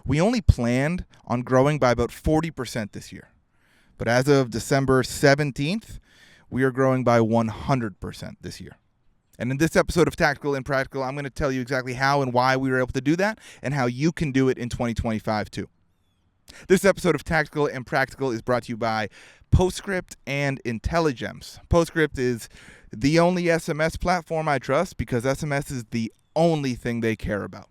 We only planned on growing by about 40% this year. But as of December 17th, we are growing by 100% this year. And in this episode of Tactical and Practical, I'm going to tell you exactly how and why we were able to do that and how you can do it in 2025 too. This episode of Tactical and Practical is brought to you by Postscript and Intelligems. Postscript is the only SMS platform I trust because SMS is the only thing they care about.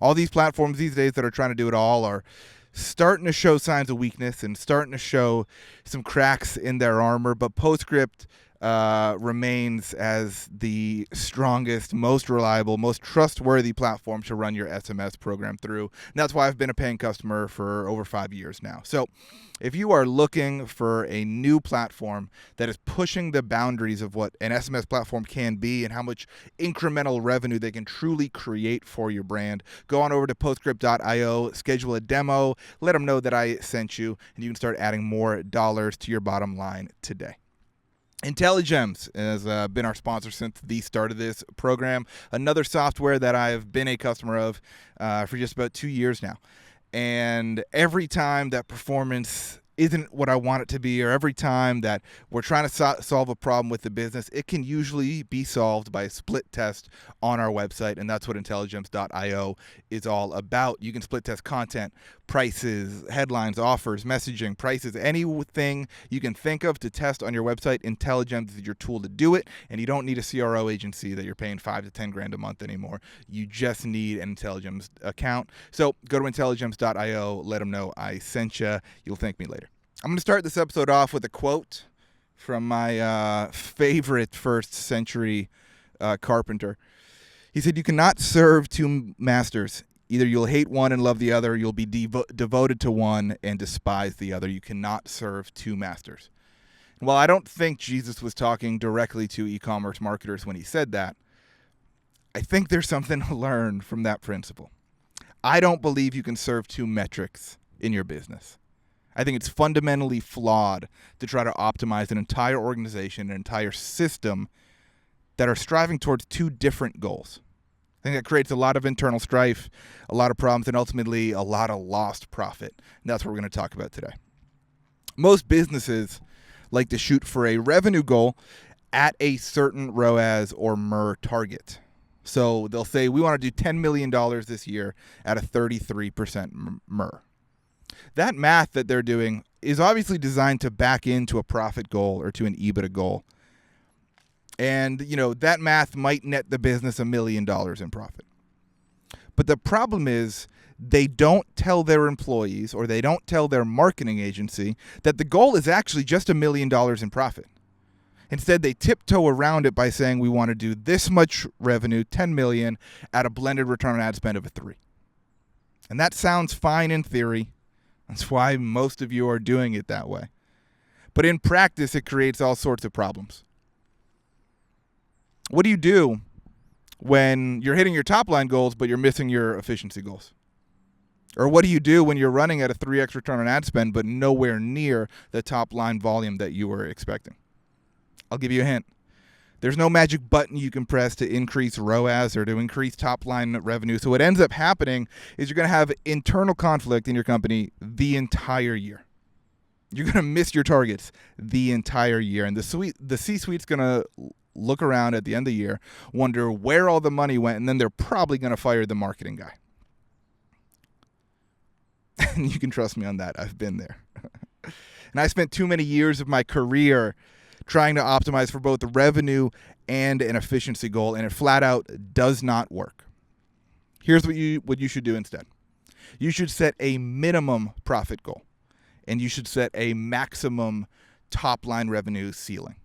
All these platforms these days that are trying to do it all are starting to show signs of weakness and starting to show some cracks in their armor, but Postscript remains as the strongest, most reliable, most trustworthy platform to run your SMS program through. And that's why I've been a paying customer for over 5 years now. So if you are looking for a new platform that is pushing the boundaries of what an SMS platform can be and how much incremental revenue they can truly create for your brand, go on over to postscript.io, schedule a demo, let them know that I sent you, and you can start adding more dollars to your bottom line today. Intelligems has been our sponsor since the start of this program. Another software that I've been a customer of for just about 2 years now. And every time that performance isn't what I want it to be, or every time that we're trying to solve a problem with the business, it can usually be solved by a split test on our website, and that's what Intelligems.io is all about. You can split test content, prices, headlines, offers, messaging, prices, anything you can think of to test on your website. Intelligems is your tool to do it, and you don't need a CRO agency that you're paying $5 to $10 a month anymore. You just need an Intelligems account. So go to Intelligems.io, let them know I sent you. You'll thank me later. I'm going to start this episode off with a quote from my favorite first century carpenter. He said, "You cannot serve two masters. Either you'll hate one and love the other, or you'll be devoted to one and despise the other. You cannot serve two masters." And while I don't think Jesus was talking directly to e-commerce marketers when he said that, I think there's something to learn from that principle. I don't believe you can serve two metrics in your business. I think it's fundamentally flawed to try to optimize an entire organization, an entire system that are striving towards two different goals. I think that creates a lot of internal strife, a lot of problems, and ultimately a lot of lost profit. And that's what we're going to talk about today. Most businesses like to shoot for a revenue goal at a certain ROAS or MER target. So they'll say, we want to do $10 million this year at a 33% MER. That math that they're doing is obviously designed to back into a profit goal or to an EBITDA goal. And, that math might net the business $1 million in profit. But the problem is they don't tell their employees or they don't tell their marketing agency that the goal is actually just $1 million in profit. Instead, they tiptoe around it by saying we want to do this much revenue, 10 million, at a blended return on ad spend of a 3. And that sounds fine in theory. That's why most of you are doing it that way. But in practice, it creates all sorts of problems. What do you do when you're hitting your top line goals, but you're missing your efficiency goals? Or what do you do when you're running at a 3x return on ad spend, but nowhere near the top line volume that you were expecting? I'll give you a hint. There's no magic button you can press to increase ROAS or to increase top-line revenue. So what ends up happening is you're going to have internal conflict in your company the entire year. You're going to miss your targets the entire year. And the C-suite's going to look around at the end of the year, wonder where all the money went, and then they're probably going to fire the marketing guy. And you can trust me on that. I've been there. And I spent too many years of my career trying to optimize for both the revenue and an efficiency goal, and it flat out does not work. Here's what you should do instead. You should set a minimum profit goal, and you should set a maximum top-line revenue ceiling.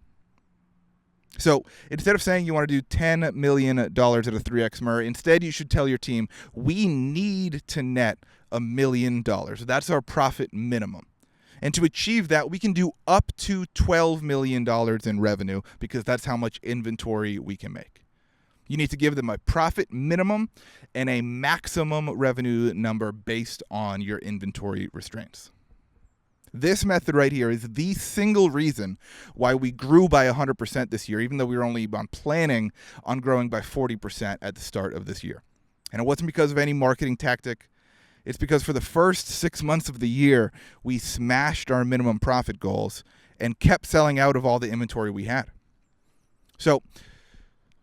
So instead of saying you want to do $10 million at a 3x MER, instead you should tell your team, we need to net $1 million. That's our profit minimum. And to achieve that, we can do up to $12 million in revenue because that's how much inventory we can make. You need to give them a profit minimum and a maximum revenue number based on your inventory restraints. This method right here is the single reason why we grew by 100% this year, even though we were only planning on growing by 40% at the start of this year. And it wasn't because of any marketing tactic. It's because for the first 6 months of the year, we smashed our minimum profit goals and kept selling out of all the inventory we had. So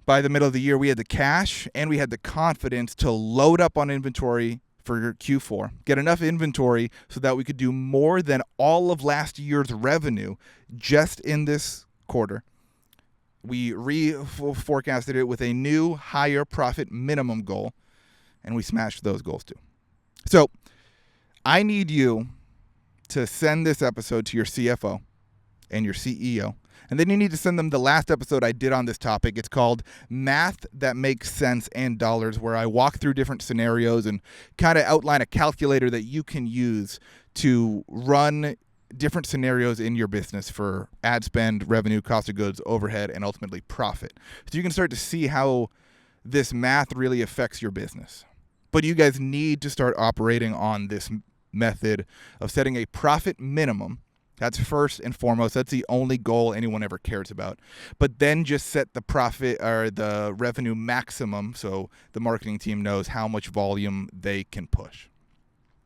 by the middle of the year, we had the cash and we had the confidence to load up on inventory for Q4, get enough inventory so that we could do more than all of last year's revenue just in this quarter. We forecasted it with a new higher profit minimum goal, and we smashed those goals too. So I need you to send this episode to your CFO and your CEO. And then you need to send them the last episode I did on this topic. It's called Math That Makes Sense and Dollars, where I walk through different scenarios and kind of outline a calculator that you can use to run different scenarios in your business for ad spend, revenue, cost of goods, overhead, and ultimately profit. So you can start to see how this math really affects your business. But you guys need to start operating on this method of setting a profit minimum. That's first and foremost. That's the only goal anyone ever cares about. But then just set the profit or the revenue maximum so the marketing team knows how much volume they can push.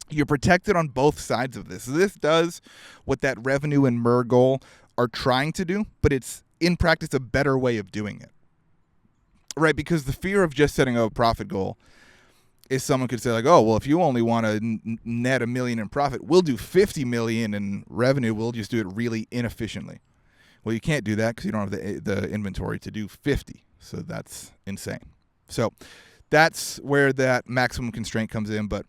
You're protected on both sides of this. This does what that revenue and MER goal are trying to do, but it's in practice a better way of doing it. Right? Because the fear of just setting a profit goal is someone could say like, oh, well, if you only want to net $1 million in profit, we'll do $50 million in revenue. We'll just do it really inefficiently. Well, you can't do that because you don't have the inventory to do 50. So that's insane. So that's where that maximum constraint comes in. But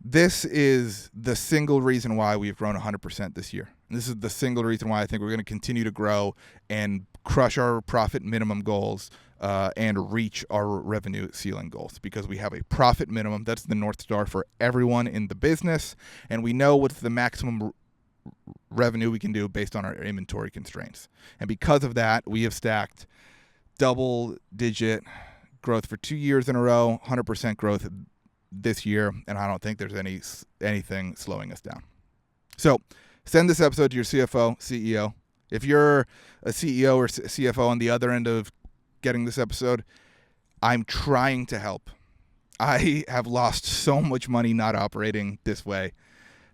this is the single reason why we've grown 100% this year. And this is the single reason why I think we're going to continue to grow and crush our profit minimum goals and reach our revenue ceiling goals, because we have a profit minimum. That's the North Star for everyone in the business. And we know what's the maximum revenue we can do based on our inventory constraints. And because of that, we have stacked double-digit growth for 2 years in a row, 100% growth this year, and I don't think there's anything slowing us down. So send this episode to your CFO, CEO. If you're a CEO or CFO on the other end of getting this episode, I'm trying to help. I have lost so much money not operating this way.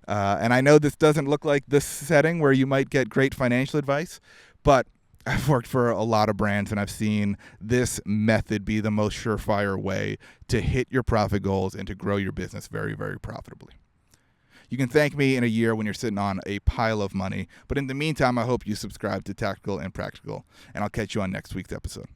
And I know this doesn't look like this setting where you might get great financial advice, but I've worked for a lot of brands and I've seen this method be the most surefire way to hit your profit goals and to grow your business very, very profitably. You can thank me in a year when you're sitting on a pile of money. But in the meantime, I hope you subscribe to Tactical and Practical, and I'll catch you on next week's episode.